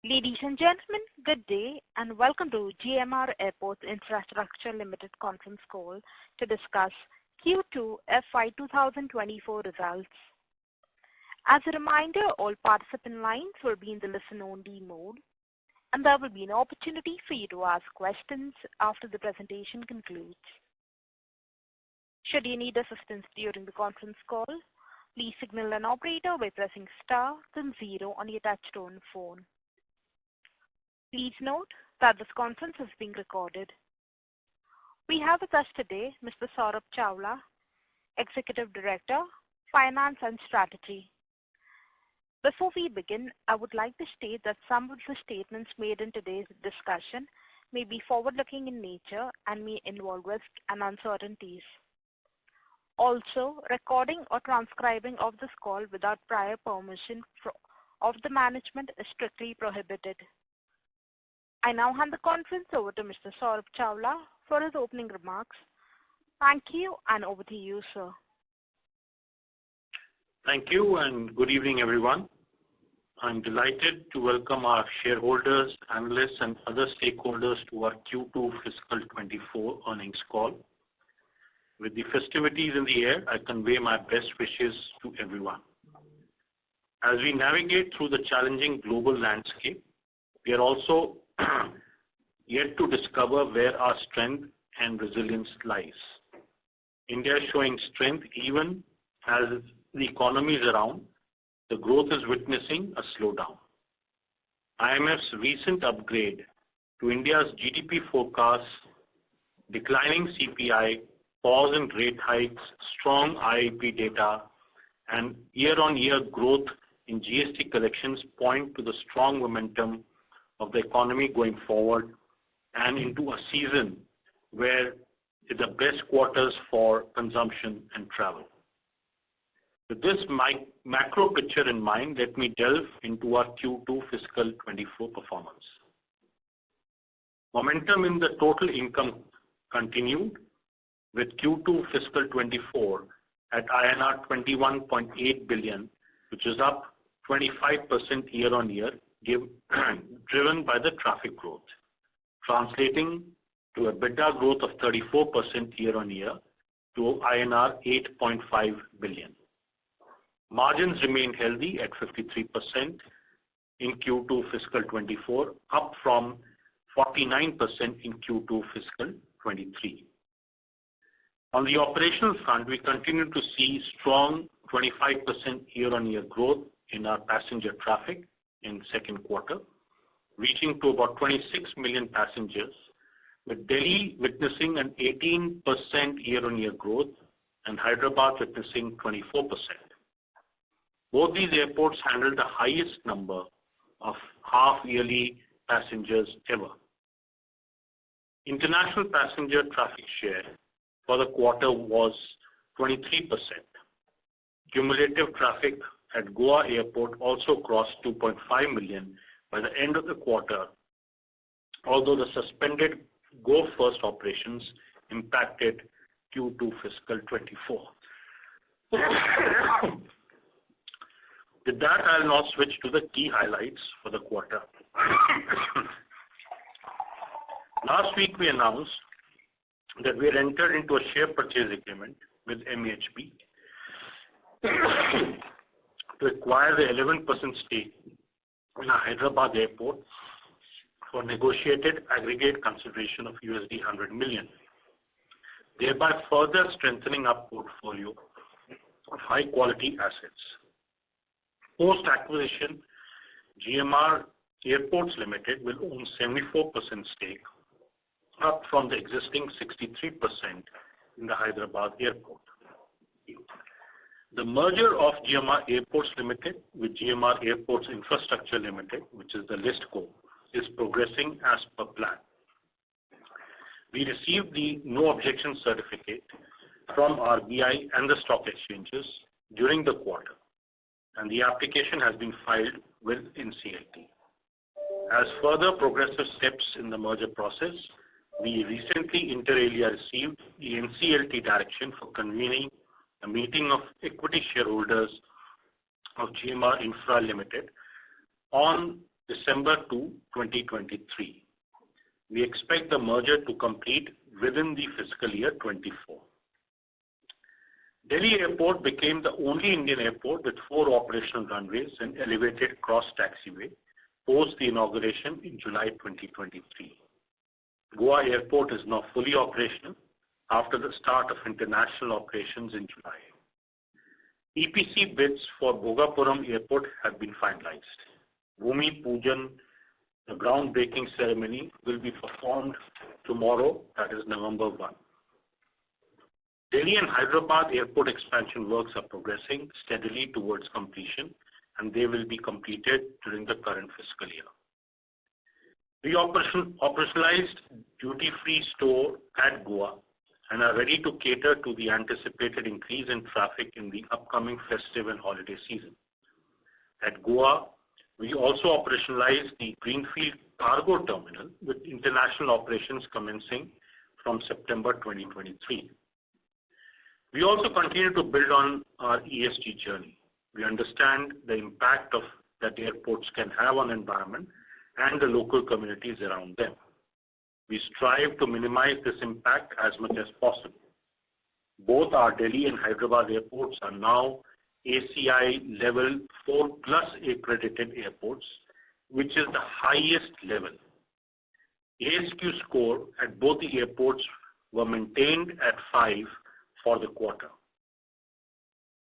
Ladies and gentlemen, good day and welcome to GMR Airports Infrastructure Limited conference call to discuss Q2 FY24 results. As a reminder, all participant lines will be in the listen-only mode, and there will be an opportunity for you to ask questions after the presentation concludes. Should you need assistance during the conference call, please signal an operator by pressing star then 0 on your touchtone phone. Please note that this conference is being recorded. We have with us today Mr. Saurabh Chawla, Executive Director, Finance and Strategy. Before we begin, I would like to state that some of the statements made in today's discussion may be forward-looking in nature and may involve risk and uncertainties. Also, recording or transcribing of this call without prior permission of the management is strictly prohibited. I now hand the conference over to Mr. Saurabh Chawla for his opening remarks. Thank you, and over to you, sir. Thank you, and good evening, everyone. I'm delighted to welcome our shareholders, analysts, and other stakeholders to our Q2 fiscal 24 earnings call. With the festivities in the air, I convey my best wishes to everyone. As we navigate through the challenging global landscape, we are also yet to discover where our strength and resilience lies. India is showing strength even as the economies around the growth is witnessing a slowdown. IMF's recent upgrade to India's GDP forecast, declining CPI, pause in rate hikes, strong IIP data, and year-on-year growth in GST collections point to the strong momentum of the economy going forward and into a season where it's the best quarters for consumption and travel. With this macro picture in mind, let me delve into our Q2 fiscal 24 performance. Momentum in the total income continued with Q2 fiscal 24 at INR 21.8 billion, which is up 25% year-on-year, driven by the traffic growth, translating to a EBITDA growth of 34% year-on-year to INR 8.5 billion. Margins remain healthy at 53% in Q2 fiscal 24, up from 49% in Q2 fiscal 23. On the operational front, we continue to see strong 25% year-on-year growth in our passenger traffic in second quarter, reaching to about 26 million passengers, with Delhi witnessing an 18% year-on-year growth and Hyderabad witnessing 24%. Both these airports handled the highest number of half-yearly passengers ever. International passenger traffic share for the quarter was 23%. Cumulative traffic at Goa Airport also crossed 2.5 million by the end of the quarter, although the suspended Go First operations impacted Q2 fiscal 24. With that, I'll now switch to the key highlights for the quarter. Last week, we announced that we had entered into a share purchase agreement with MEHB to acquire the 11% stake in a Hyderabad airport for negotiated aggregate consideration of $100 million, thereby further strengthening our portfolio of high-quality assets. Post-acquisition, GMR Airports Limited will own 74% stake, up from the existing 63% in the Hyderabad airport. The merger of GMR Airports Limited with GMR Airports Infrastructure Limited, which is the ListCo, is progressing as per plan. We received the no objection certificate from RBI and the stock exchanges during the quarter, and the application has been filed with NCLT. As further progressive steps in the merger process, we recently inter alia received the NCLT direction for convening a meeting of equity shareholders of GMR Infra Limited on December 2, 2023. We expect the merger to complete within the fiscal year 24. Delhi Airport became the only Indian airport with 4 operational runways and elevated cross taxiway post the inauguration in July 2023. Goa Airport is now fully operational after the start of international operations in July. EPC bids for Bhogapuram Airport have been finalized. Bhumi Pujan, the groundbreaking ceremony, will be performed tomorrow, that is November 1. Delhi and Hyderabad airport expansion works are progressing steadily towards completion, and they will be completed during the current fiscal year. We operationalized duty-free store at Goa and are ready to cater to the anticipated increase in traffic in the upcoming festive and holiday season. At Goa, we also operationalized the Greenfield Cargo Terminal with international operations commencing from September 2023. We also continue to build on our ESG journey. We understand the impact that airports can have on the environment and the local communities around them. We strive to minimize this impact as much as possible. Both our Delhi and Hyderabad airports are now ACI level 4+ accredited airports, which is the highest level. ASQ score at both the airports were maintained at 5 for the quarter.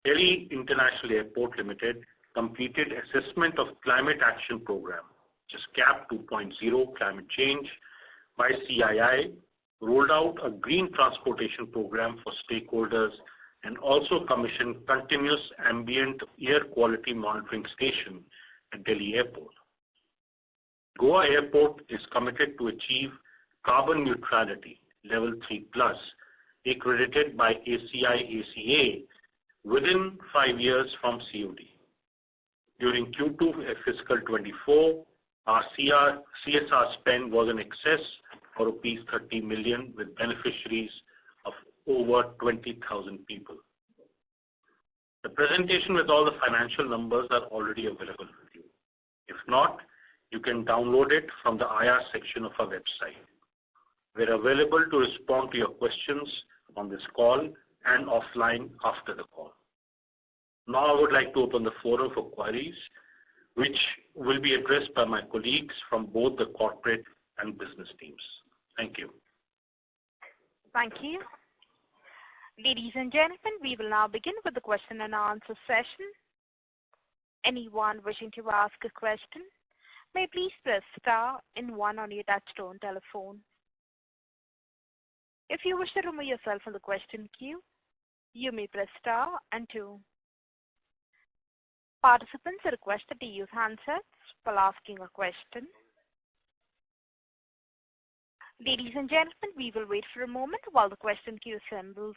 Delhi International Airport Limited completed assessment of Climate Action Program, which is CAP 2.0 climate change by CII, rolled out a green transportation program for stakeholders, and also commissioned continuous ambient air quality monitoring station at Delhi Airport. Goa Airport is committed to achieve carbon neutrality level 3+, accredited by ACI ACA within 5 years from COD. During Q2 fiscal 24, our CSR spend was in excess of rupees 30 million with beneficiaries of over 20,000 people. The presentation with all the financial numbers are already available with you. If not, you can download it from the IR section of our website. We're available to respond to your questions on this call and offline after the call. Now I would like to open the forum for queries, which will be addressed by my colleagues from both the corporate and business teams. Thank you. Thank you. Ladies and gentlemen, we will now begin with the question and answer session. Anyone wishing to ask a question may please press star and 1 on your touchtone telephone. If you wish to remove yourself from the question queue, you may press star and 2. Participants are requested to use handsets while asking a question. Ladies and gentlemen, we will wait for a moment while the question queue assembles.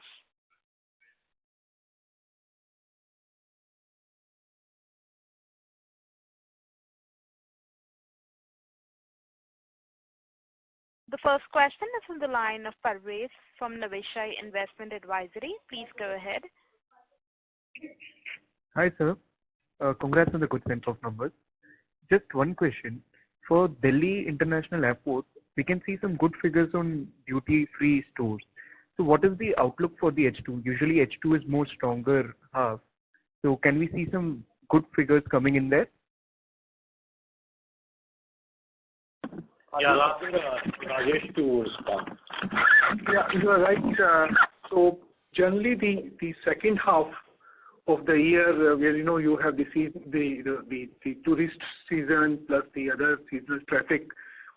The first question is from the line of Parvez from Niveshaay Investment Advisory. Please go ahead. Hi, sir. Congrats on the good set of numbers. Just one question. For Delhi International Airport, we can see some good figures on duty-free stores. So what is the outlook for the H2? Usually H2 is more stronger half. So can we see some good figures coming in there? Yeah, I'll ask Rajesh to respond. Yeah, you are right. So generally the second half of the year where you have the tourist season plus the other seasonal traffic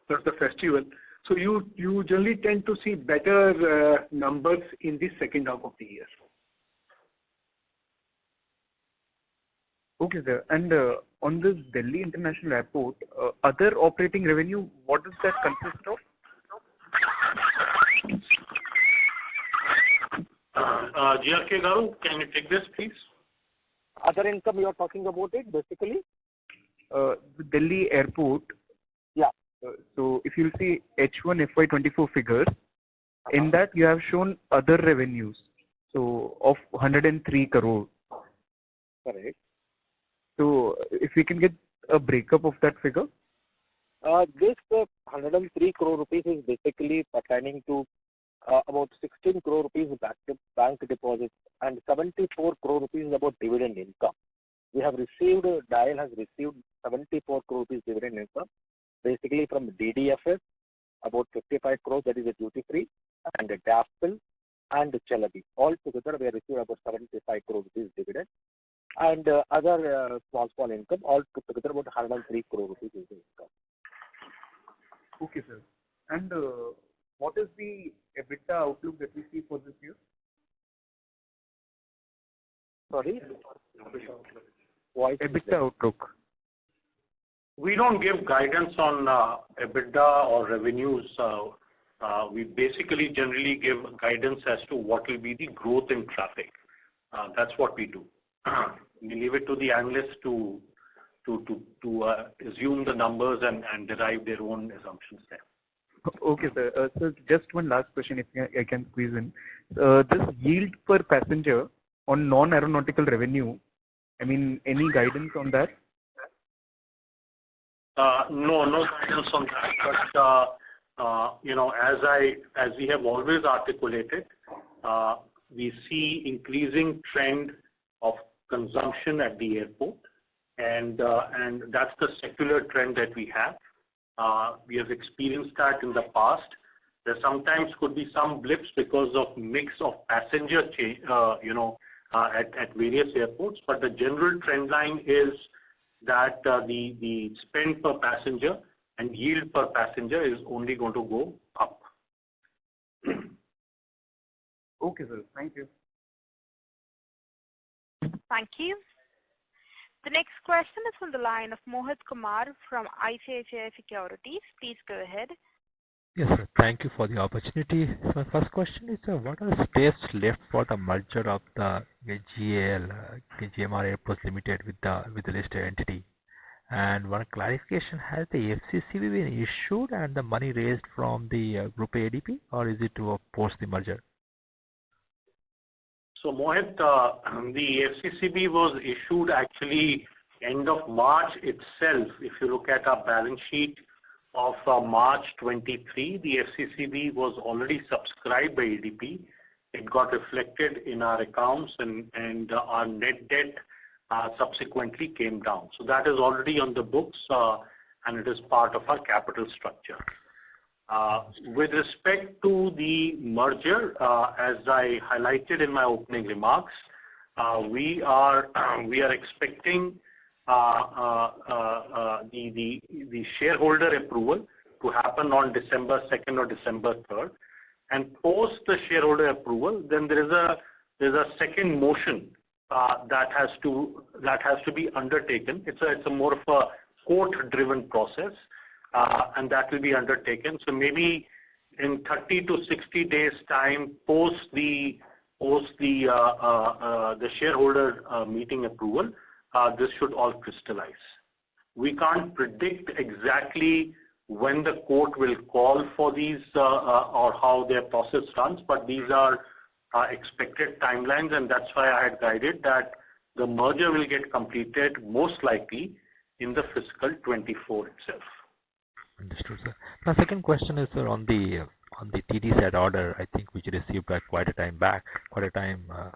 plus the festival. So you generally tend to see better numbers in the second half of the year. Okay, sir. And on this Delhi International Airport, other operating revenue, what does that consist of? GRK Garu, can you take this, please? Other income you are talking about it, basically? The Delhi Airport. Yeah. So if you'll see H1 FY24 figures, in that you have shown other revenues, so of 103 crore. Correct. So if we can get a breakup of that figure. This 103 crore rupees is basically pertaining to about 16 crore rupees bank deposits and 74 crore rupees about dividend income. We have received, DIAL has received 74 crore rupees dividend income, basically from DDFS, about 55 crores, that is a duty free, and DAFL and Chalabi. All together, we have received about 75 crore rupees dividend, and other small income, all together about 103 crore rupees is the income. Okay, sir. And what is the EBITDA outlook that we see for this year? Sorry? EBITDA outlook. We don't give guidance on EBITDA or revenues. We basically generally give guidance as to what will be the growth in traffic. That's what we do. We leave it to the analysts to assume the numbers and derive their own assumptions there. Okay, sir. So just one last question, if I can squeeze in. This yield per passenger on non-aeronautical revenue, I mean, any guidance on that? No guidance on that. But as we have always articulated, we see increasing trend of consumption at the airport, and that's the secular trend that we have. We have experienced that in the past. There sometimes could be some blips because of mix of passenger at various airports, but the general trend line is that the spend per passenger and yield per passenger is only going to go up. Okay, sir. Thank you. Thank you. The next question is from the line of Mohit Kumar from ICICI Securities. Please go ahead. Yes, sir. Thank you for the opportunity. So my first question is, what are the steps left for the merger of the GMR Airports Limited with the listed entity? And one clarification, has the FCCB been issued and the money raised from the Group ADP, or is it to post the merger? So Mohit, the FCCB was issued actually end of March itself. If you look at our balance sheet of March 23, the FCCB was already subscribed by ADP. It got reflected in our accounts, and our net debt subsequently came down. So that is already on the books, and it is part of our capital structure. With respect to the merger, as I highlighted in my opening remarks, we are expecting the shareholder approval to happen on December 2nd or December 3rd, and post the shareholder approval, then there's a second motion that has to be undertaken. It's a more of a court-driven process. And that will be undertaken. So maybe in 30 to 60 days time post the shareholder meeting approval, this should all crystallize. We can't predict exactly when the court will call for these or how their process runs, but these are expected timelines, and that's why I had guided that the merger will get completed most likely in the fiscal 24 itself. Understood, sir. My second question is, sir, on the TDSAT order, I think which received quite a time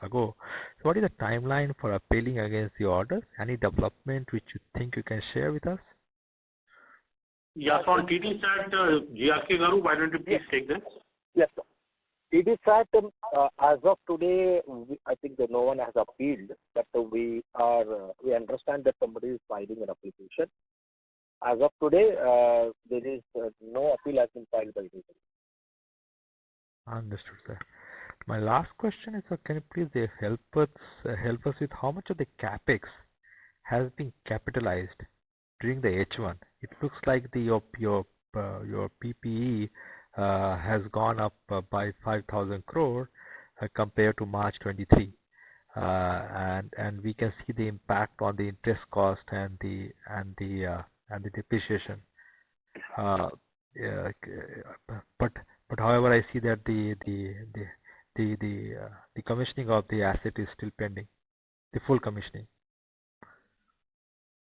ago. So what is the timeline for appealing against the order? Any development which you think you can share with us? Yes, on TDSAT, GRK Garu, why don't you please take this? Yes, sir. TDSAT, as of today, I think that no one has appealed, but we understand that somebody is filing an application. As of today, there is no appeal has been filed by anybody. Understood, sir. My last question is, can you please help us with how much of the capex has been capitalized during the H1? It looks like your PPE has gone up by 5,000 crore compared to March 23, and we can see the impact on the interest cost and the depreciation. But however, I see that the commissioning of the asset is still pending, the full commissioning.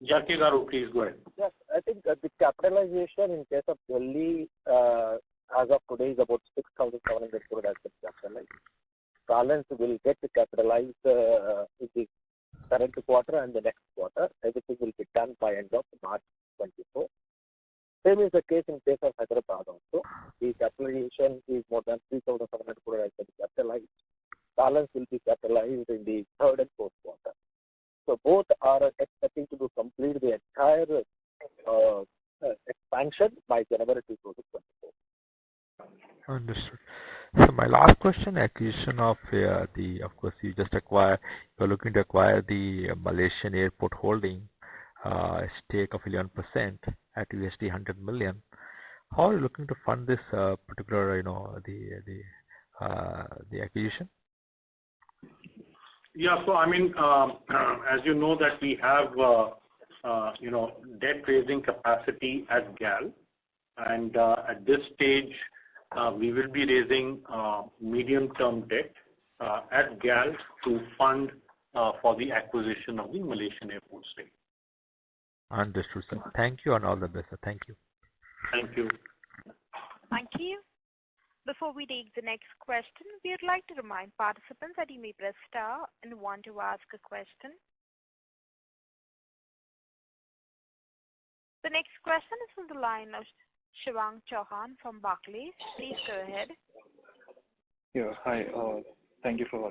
GRK Garu, please go ahead. Yes, I think the capitalization in case of Delhi as of today is about 6,700 crore has been capitalized. Balance will get capitalized in the current quarter and the next quarter. Everything will be done by end of March 24. Same is the case in case of Hyderabad also. The capitalization is more than 3,700 crore has been capitalized. Balance will be capitalized in the third and fourth quarter. So both are expecting to complete the entire expansion by January 2024. Understood. So my last question, acquisition of of course, you're looking to acquire the Malaysian airport holding stake of 11% at $100 million. How are you looking to fund this particular, the acquisition? Yeah, so I mean, as you know that we have, debt raising capacity at GAL, and at this stage, we will be raising medium-term debt at GAL to fund for the acquisition of the Malaysian airport stake. Understood, sir. Thank you and all the best, sir. Thank you. Thank you. Thank you. Before we take the next question, we would like to remind participants that you may press star and want to ask a question. The next question is from the line of Shivang Chauhan from Barclays. Please go ahead. Yeah, hi. Thank you for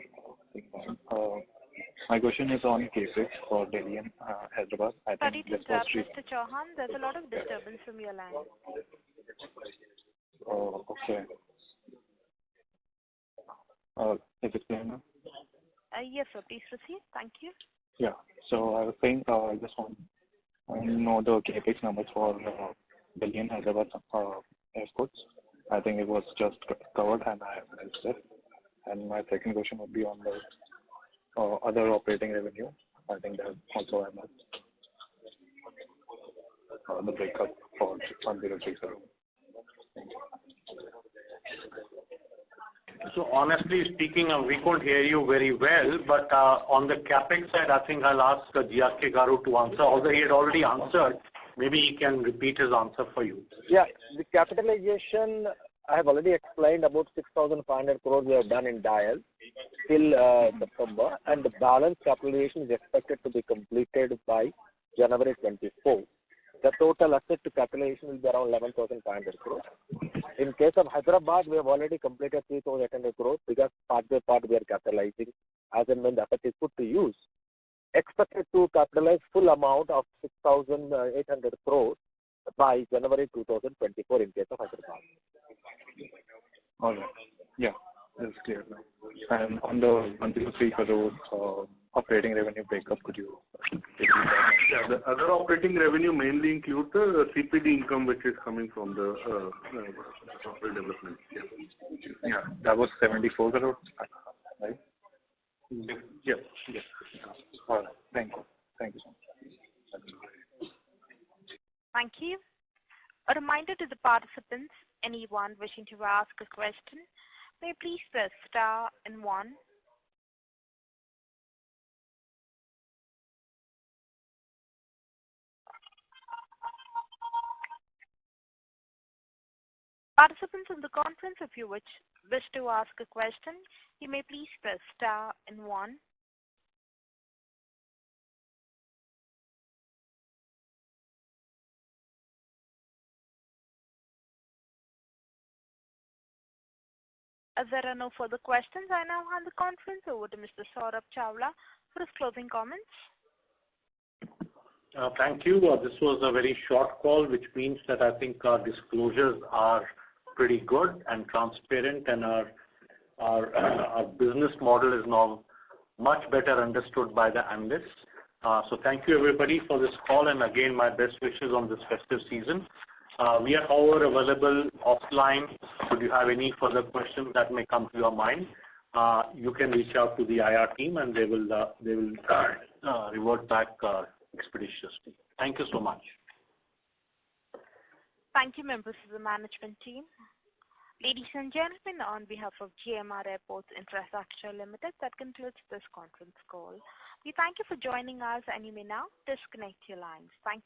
my question is on CapEx for Delhi and Hyderabad. Sorry to interrupt, Mr. Chauhan. There's a lot of disturbance from your line. Oh, okay. Is it clear now? Yes, sir. Please proceed. Thank you. Yeah. So I was saying I just want to know the CapEx numbers for Delhi and Hyderabad airports. I think it was just covered and I have missed it. And my second question would be on the other operating revenue. I think that also I missed the breakup for 1030. Thank you. So honestly speaking, we couldn't hear you very well, but on the capex side, I think I'll ask GRK Garu to answer. Although he had already answered, maybe he can repeat his answer for you. Yeah, the capitalization, I have already explained about 6,500 crores we have done in DIAL till September, and the balance capitalization is expected to be completed by January 24. The total asset to capitalization will be around 11,500 crores. In case of Hyderabad, we have already completed 3,800 crores because part by part we are capitalizing as and when the asset is put to use. Expected to capitalize full amount of 6,800 crores by January 2024 in case of Hyderabad. All right. Yeah, that's clear now. And on the 103 crores operating revenue breakup, could you? Yeah, the other operating revenue mainly include the CPD income which is coming from the software development. Yeah, that was 74 crores, right? Yes. All right. Thank you. Thank you so much. Thank you. A reminder to the participants, anyone wishing to ask a question, may please press star and 1. Participants in the conference, if you wish to ask a question, you may please press star and 1. As there are no further questions, I now hand the conference over to Mr. Saurabh Chawla for his closing comments. Thank you. This was a very short call, which means that I think our disclosures are pretty good and transparent, and our business model is now much better understood by the analysts. So thank you everybody for this call, and again my best wishes on this festive season. We are however available offline. Should you have any further questions that may come to your mind, you can reach out to the IR team and they will revert back expeditiously. Thank you so much. Thank you, members of the management team. Ladies and gentlemen, on behalf of GMR Airports Infrastructure Limited, that concludes this conference call. We thank you for joining us, and you may now disconnect your lines. Thank you.